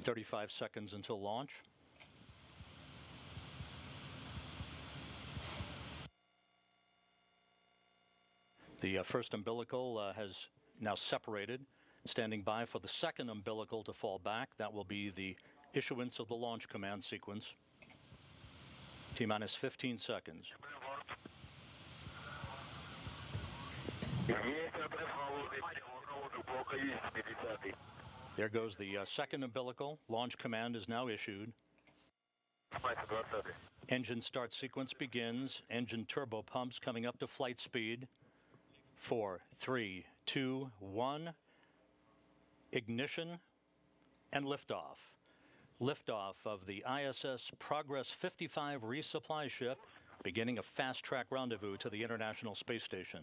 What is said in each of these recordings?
35 seconds until launch. The first umbilical has now separated, standing by for the second umbilical to fall back. That will be the issuance of the launch command sequence. T-minus 15 seconds. There goes the second umbilical. Launch command is now issued. Engine start sequence begins. Engine turbo pumps coming up to flight speed. 4, 3, 2, 1. Ignition and liftoff. Liftoff of the ISS Progress 55 resupply ship, beginning a fast-track rendezvous to the International Space Station.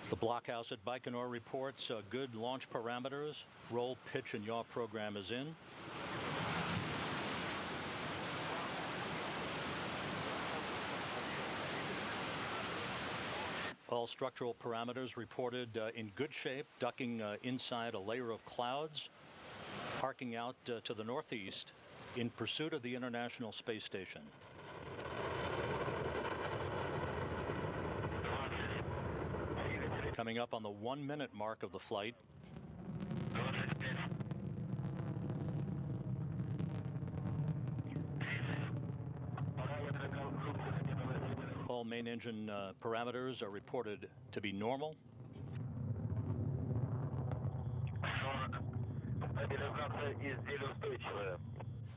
The blockhouse at Baikonur reports good launch parameters. Roll, pitch, and yaw program is in. All structural parameters reported in good shape, ducking inside a layer of clouds, arcing out to the northeast in pursuit of the International Space Station. Coming up on the 1-minute mark of the flight. All main engine parameters are reported to be normal.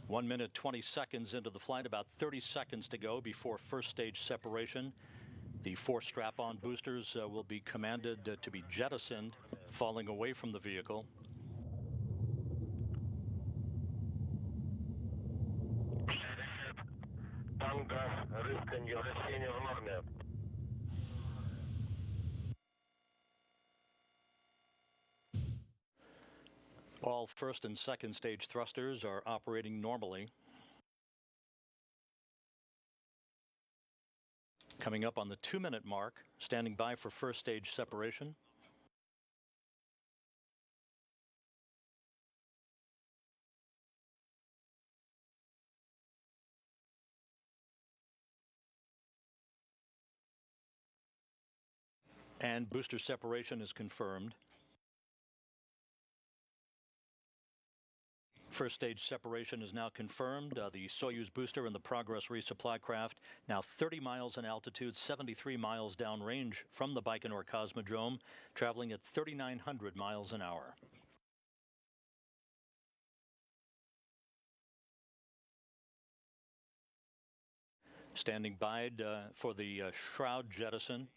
One minute, 20 seconds into the flight, about 30 seconds to go before first stage separation. The 4 strap-on boosters will be commanded to be jettisoned, falling away from the vehicle. All first and second stage thrusters are operating normally. Coming up on the 2-minute mark, standing by for first stage separation. And booster separation is confirmed. First stage separation is now confirmed. The Soyuz booster and the Progress resupply craft now 30 miles in altitude, 73 miles downrange from the Baikonur Cosmodrome, traveling at 3,900 miles an hour. Standing by for the Shroud Jettison.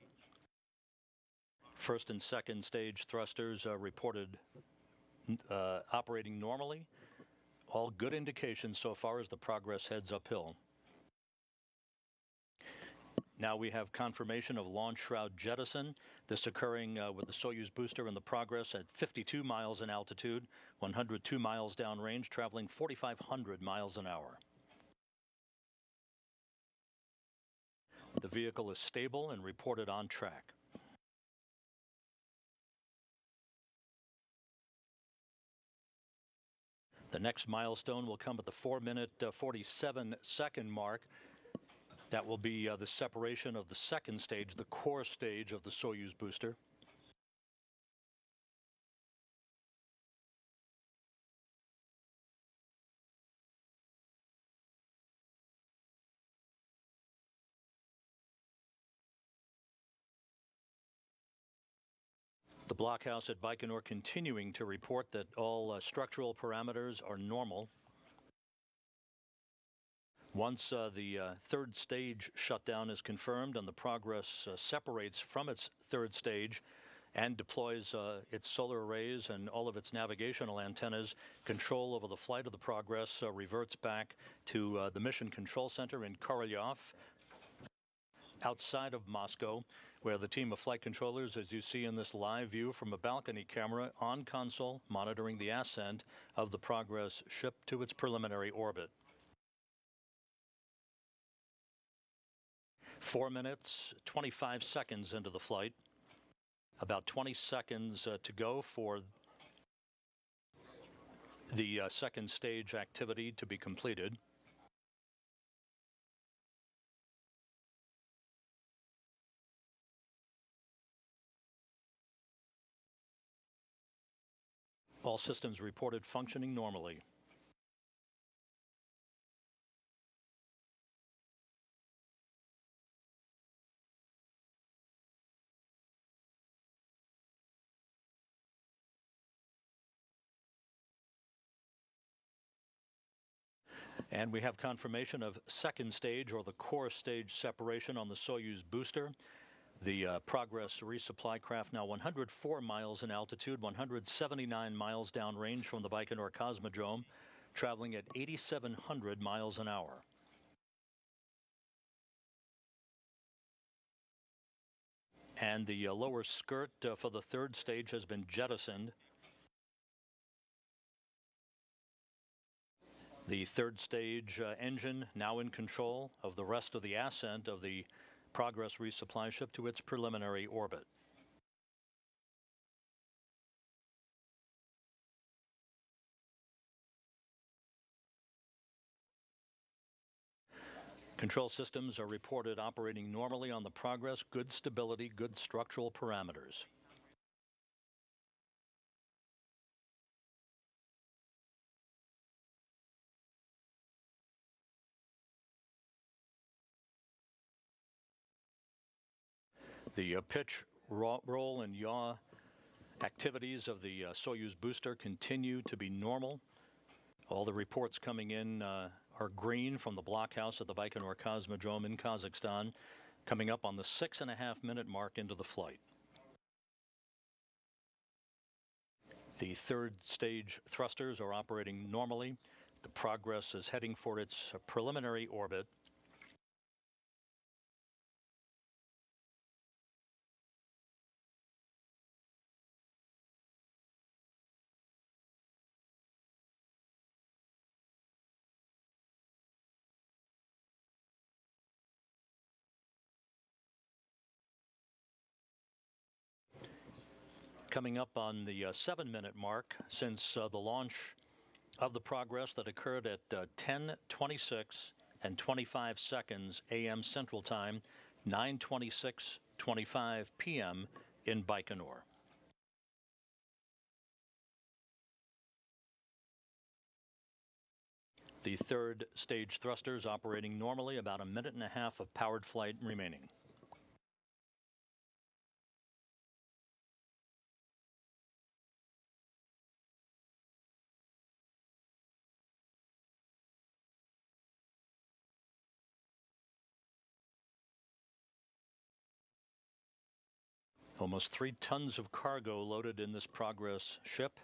First and second stage thrusters reported operating normally. All good indications so far as the Progress heads uphill. Now we have confirmation of launch Shroud Jettison, this occurring with the Soyuz booster and the Progress at 52 miles in altitude, 102 miles downrange, traveling 4,500 miles an hour. The vehicle is stable and reported on track. The next milestone will come at the 4-minute 47-second mark. That will be the separation of the second stage, the core stage of the Soyuz booster. The blockhouse at Baikonur continuing to report that all structural parameters are normal. Once the third stage shutdown is confirmed and the Progress separates from its third stage and deploys its solar arrays and all of its navigational antennas, control over the flight of the Progress reverts back to the Mission Control Center in Korolyov, outside of Moscow, where the team of flight controllers, as you see in this live view from a balcony camera on console, monitoring the ascent of the Progress ship to its preliminary orbit. 4 minutes, 25 seconds into the flight. About 20 seconds to go for the second stage activity to be completed. All systems reported functioning normally. And we have confirmation of second stage, or the core stage, separation on the Soyuz booster. The Progress resupply craft now 104 miles in altitude, 179 miles downrange from the Baikonur Cosmodrome, traveling at 8,700 miles an hour. And the lower skirt for the third stage has been jettisoned. The third stage engine now in control of the rest of the ascent of the Progress resupply ship to its preliminary orbit. Control systems are reported operating normally on the Progress. Good stability, good structural parameters. The pitch, roll, and yaw activities of the Soyuz booster continue to be normal. All the reports coming in are green from the blockhouse at the Baikonur Cosmodrome in Kazakhstan, coming up on the 6.5-minute mark into the flight. The third stage thrusters are operating normally. The Progress is heading for its preliminary orbit. Coming up on the 7-minute mark since the launch of the Progress that occurred at 10:26 and 25 seconds a.m. Central Time, 9:26:25 p.m. in Baikonur. The third stage thrusters operating normally, about a minute and a half of powered flight remaining. Almost 3 tons of cargo loaded in this Progress ship.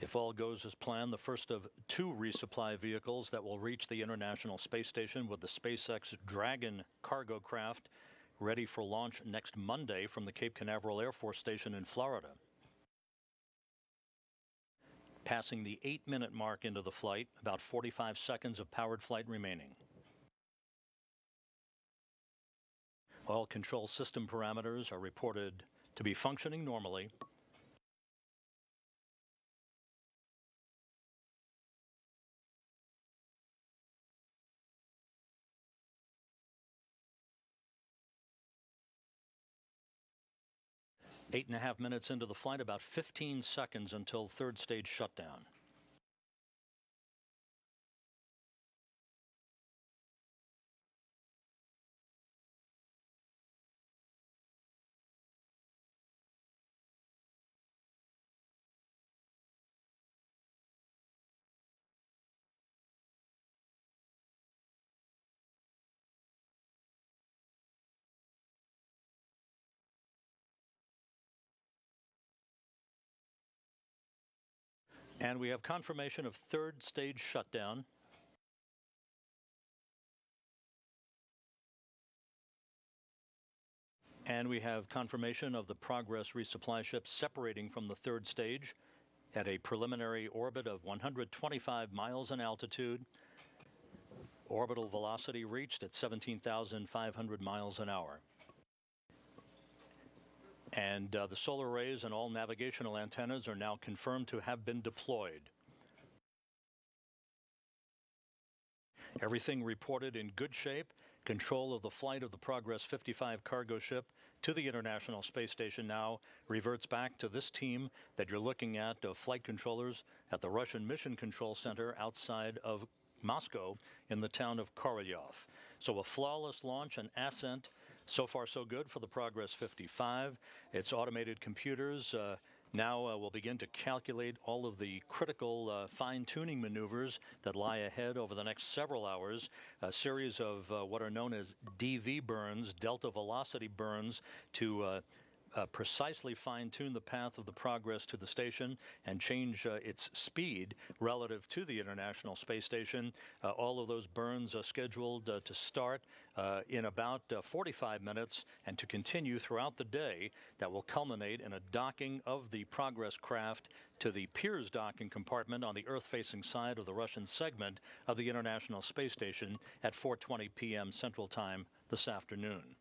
If all goes as planned, the first of 2 resupply vehicles that will reach the International Space Station with the SpaceX Dragon cargo craft ready for launch next Monday from the Cape Canaveral Air Force Station in Florida. Passing the 8-minute mark into the flight, about 45 seconds of powered flight remaining. All control system parameters are reported to be functioning normally. Eight and a half minutes into the flight, about 15 seconds until third stage shutdown. And we have confirmation of third stage shutdown. And we have confirmation of the Progress resupply ship separating from the third stage at a preliminary orbit of 125 miles in altitude. Orbital velocity reached at 17,500 miles an hour. And the solar arrays and all navigational antennas are now confirmed to have been deployed. Everything reported in good shape. Control of the flight of the Progress 55 cargo ship to the International Space Station now reverts back to this team that you're looking at of flight controllers at the Russian Mission Control Center outside of Moscow in the town of Korolyov. So a flawless launch and ascent. So far, so good for the Progress 55. Its automated computers now will begin to calculate all of the critical fine-tuning maneuvers that lie ahead over the next several hours. A series of what are known as DV burns, delta velocity burns, to precisely fine-tune the path of the Progress to the station and change its speed relative to the International Space Station. All of those burns are scheduled to start in about 45 minutes and to continue throughout the day. That will culminate in a docking of the Progress craft to the Pirs docking compartment on the Earth-facing side of the Russian segment of the International Space Station at 4:20 p.m. Central Time this afternoon.